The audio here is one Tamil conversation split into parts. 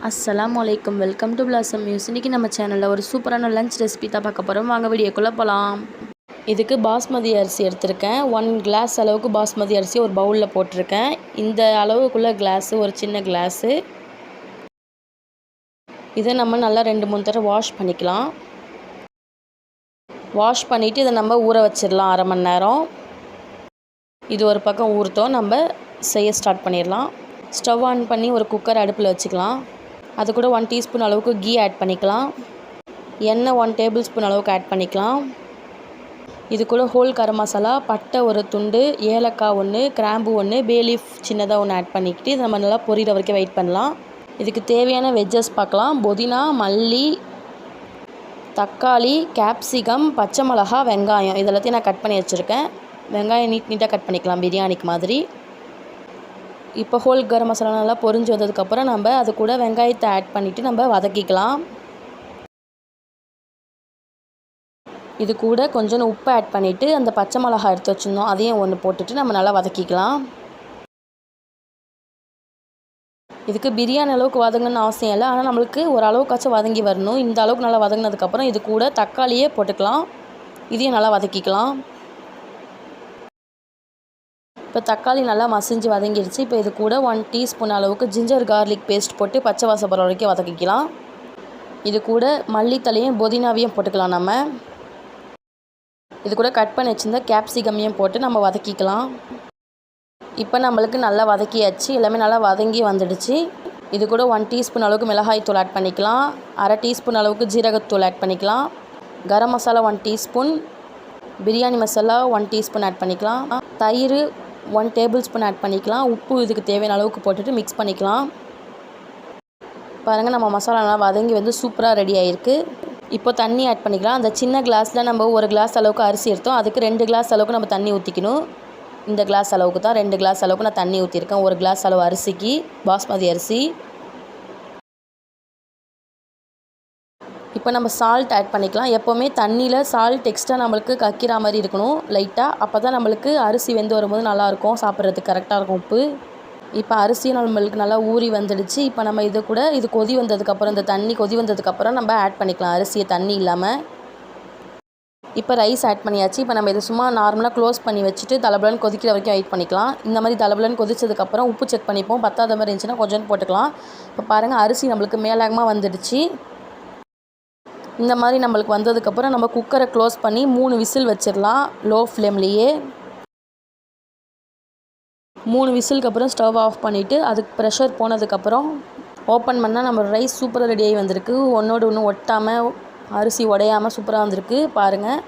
அஸ்ஸலாமு அலைக்கும். Welcome to blossom news. இன்றைக்கி நம்ம சேனலில் ஒரு சூப்பரான லஞ்ச் ரெசிபி தான் பார்க்க போகிறோம். வாங்க வீடியோக்குள்ளே போகலாம். இதுக்கு பாஸ்மதி அரிசி எடுத்திருக்கேன். 1 கிளாஸ் அளவுக்கு பாஸ்மதி அரிசி ஒரு பவுலில் போட்டிருக்கேன். இந்த அளவுக்குள்ள கிளாஸு, ஒரு சின்ன கிளாஸு. இதை நம்ம நல்லா 2-3 தடவை வாஷ் பண்ணிக்கலாம். வாஷ் பண்ணிவிட்டு இதை நம்ம ஊற வச்சிடலாம் 1/2 மணி நேரம். இது ஒரு பக்கம் ஊறட்டும், நம்ம செய்ய ஸ்டார்ட் பண்ணிடலாம். ஸ்டவ் ஆன் பண்ணி ஒரு குக்கர் அடுப்பில் வச்சுக்கலாம். அது கூட 1 டீஸ்பூன் அளவுக்கு கீ ஆட் பண்ணிக்கலாம். எண்ணெய் 1 டேபிள் ஸ்பூன் அளவுக்கு ஆட் பண்ணிக்கலாம். இது கூட ஹோல் கரம் மசாலா, பட்டை ஒரு துண்டு, ஏலக்காய் 1, கிராம்பு 1, பே லீஃப் சின்னதாக 1 ஆட் பண்ணிக்கிட்டு இதை நம்ம நல்லா பொரியிற வரைக்கும் வெயிட் பண்ணலாம். இதுக்கு தேவையான வெஜ்ஜஸ் பார்க்கலாம். புதினா, மல்லி, தக்காளி, கேப்சிகம், பச்சை மிளகா, வெங்காயம் இதெல்லாத்தையும் நான் கட் பண்ணி வச்சுருக்கேன். வெங்காயம் நீட்டாக கட் பண்ணிக்கலாம் பிரியாணிக்கு மாதிரி. இப்போ ஹோல் கரம் மசாலா நல்லா பொரிஞ்சு வந்ததுக்கப்புறம் நம்ம அது கூட வெங்காயத்தை ஆட் பண்ணிவிட்டு நம்ம வதக்கிக்கலாம். இது கூட கொஞ்சம் உப்பு ஆட் பண்ணிவிட்டு அந்த பச்சை மிளகா எடுத்து வச்சுருந்தோம் அதையும் 1 போட்டுட்டு நம்ம நல்லா வதக்கிக்கலாம். இதுக்கு பிரியாணி அளவுக்கு வதங்கணும்னு அவசியம் இல்லை, ஆனால் நம்மளுக்கு ஒரு அளவுக்காச்சும் வதங்கி வரணும். இந்த அளவுக்கு நல்லா வதங்கினதுக்கப்புறம் இது கூட தக்காளியே போட்டுக்கலாம். இதையும் நல்லா வதக்கிக்கலாம். இப்போ தக்காளி நல்லா மசிஞ்சு வதங்கிடுச்சு. இப்போ இது கூட 1 டீஸ்பூன் அளவுக்கு ஜிஞ்சர் கார்லிக் பேஸ்ட் போட்டு பச்சை வாசம் போகிற வரைக்கும் வதக்கிக்கலாம். இது கூட மல்லித்தலையும் புதினாவையும் போட்டுக்கலாம். நம்ம இது கூட கட் பண்ணி வச்சுருந்த கேப்சிகமையும் போட்டு நம்ம வதக்கிக்கலாம். இப்போ நம்மளுக்கு நல்லா வதக்கியாச்சு, எல்லாமே நல்லா வதங்கி வந்துடுச்சு. இது கூட 1 டீஸ்பூன் அளவுக்கு மிளகாய் தூள் ஆட் பண்ணிக்கலாம். 1/2 டீஸ்பூன் அளவுக்கு ஜீரகத்தூள் ஆட் பண்ணிக்கலாம். Garam masala 1 teaspoon, biryani masala 1 teaspoon add பண்ணிக்கலாம். தயிர் 1 டேபிள் ஸ்பூன் ஆட் பண்ணிக்கலாம். உப்பு இதுக்கு தேவையான அளவுக்கு போட்டுட்டு மிக்ஸ் பண்ணிக்கலாம். பாருங்கள், நம்ம மசாலா நல்லா வதங்கி வந்து சூப்பராக ரெடி ஆகிருக்கு. இப்போ தண்ணி ஆட் பண்ணிக்கலாம். அந்த சின்ன கிளாஸில் நம்ம 1 கிளாஸ் அளவுக்கு அரிசி எடுத்தோம், அதுக்கு 2 கிளாஸ் அளவுக்கு நம்ம தண்ணி ஊற்றிக்கணும். இந்த கிளாஸ் அளவுக்கு தான் 2 கிளாஸ் அளவுக்கு நான் தண்ணி ஊற்றிருக்கேன். 1 கிளாஸ் அளவு அரிசிக்கு, பாஸ்மதி அரிசி. இப்போ நம்ம சால்ட் ஆட் பண்ணிக்கலாம். எப்போவுமே தண்ணியில் சால்ட் எக்ஸ்ட்ரா நம்மளுக்கு கக்கிற மாதிரி இருக்கணும் லைட்டாக. அப்போ தான் நம்மளுக்கு அரிசி வெந்து வரும்போது நல்லாயிருக்கும், சாப்பிட்றதுக்கு கரெக்டாக இருக்கும் உப்பு. இப்போ அரிசியும் நம்மளுக்கு நல்லா ஊறி வந்துடுச்சு. இப்போ நம்ம இது கூட இது கொதி வந்ததுக்கப்புறம், இந்த தண்ணி கொதி வந்ததுக்கப்புறம் நம்ம ஆட் பண்ணிக்கலாம் அரிசியை தண்ணி இல்லாமல். இப்போ ரைஸ் ஆட் பண்ணியாச்சு. இப்போ நம்ம இதை சும்மா நார்மலாக க்ளோஸ் பண்ணி வச்சுட்டு தலபலன்னு கொதிக்கிற வரைக்கும் வெயிட் பண்ணிக்கலாம். இந்த மாதிரி தலபலன்னு கொதிச்சதுக்கப்புறம் உப்பு செக் பண்ணிப்போம். பத்தாத மாதிரி இருந்துச்சுன்னா கொஞ்சம் போட்டுக்கலாம். இப்போ பாருங்கள், அரிசி நம்மளுக்கு மேலாகமாக வந்துடுச்சு. இந்த மாதிரி நம்மளுக்கு வந்ததுக்கப்புறம் நம்ம குக்கரை க்ளோஸ் பண்ணி 3 விசில் வச்சிடலாம் லோ ஃப்ளேம்லேயே. 3 விசிலுக்கு அப்புறம் ஸ்டவ் ஆஃப் பண்ணிவிட்டு அதுக்கு ப்ரெஷர் போனதுக்கப்புறம் ஓப்பன் பண்ணால் நம்ம ரைஸ் சூப்பராக ரெடி ஆகி வந்திருக்கு. ஒன்றோடு ஒன்று ஒட்டாமல், அரிசி உடையாமல் சூப்பராக வந்திருக்கு பாருங்கள்.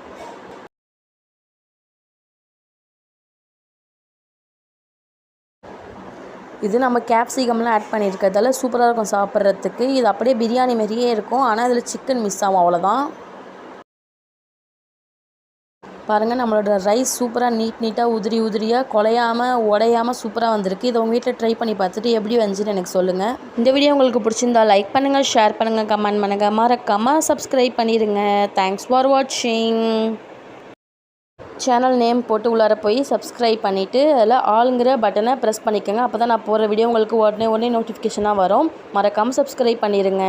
இது நம்ம கேப்சிகம்லாம் ஆட் பண்ணியிருக்கிறதால சூப்பராக இருக்கும் சாப்பிட்றதுக்கு. இது அப்படியே பிரியாணி மாதிரியே இருக்கும், ஆனால் இதில் சிக்கன் மிஸ் ஆகும், அவ்வளோதான். பாருங்கள், நம்மளோட ரைஸ் சூப்பராக நீட்டாக உதிரியாக குலையாமல் உடையாமல் சூப்பராக வந்திருக்கு. இதை உங்கள் வீட்டில் ட்ரை பண்ணி பார்த்துட்டு எப்படி வந்துச்சுன்னு எனக்கு சொல்லுங்கள். இந்த வீடியோ உங்களுக்கு பிடிச்சிருந்தா லைக் பண்ணுங்கள், ஷேர் பண்ணுங்கள், கமெண்ட் பண்ணுங்கள், மறக்காமல் சப்ஸ்கிரைப் பண்ணிடுங்க. தேங்க்ஸ் ஃபார் வாட்சிங். சேனல் நேம் போட்டு உள்ளார போய் சப்ஸ்கிரைப் பண்ணிவிட்டு அதில் ஆளுங்கிற பட்டனை ப்ரெஸ் பண்ணிக்கோங்க. அப்போ தான் நான் போடுற வீடியோ உங்களுக்கு உடனே நோட்டிஃபிகேஷனாக வரும். மறக்காமல் சப்ஸ்கிரைப் பண்ணிடுங்க.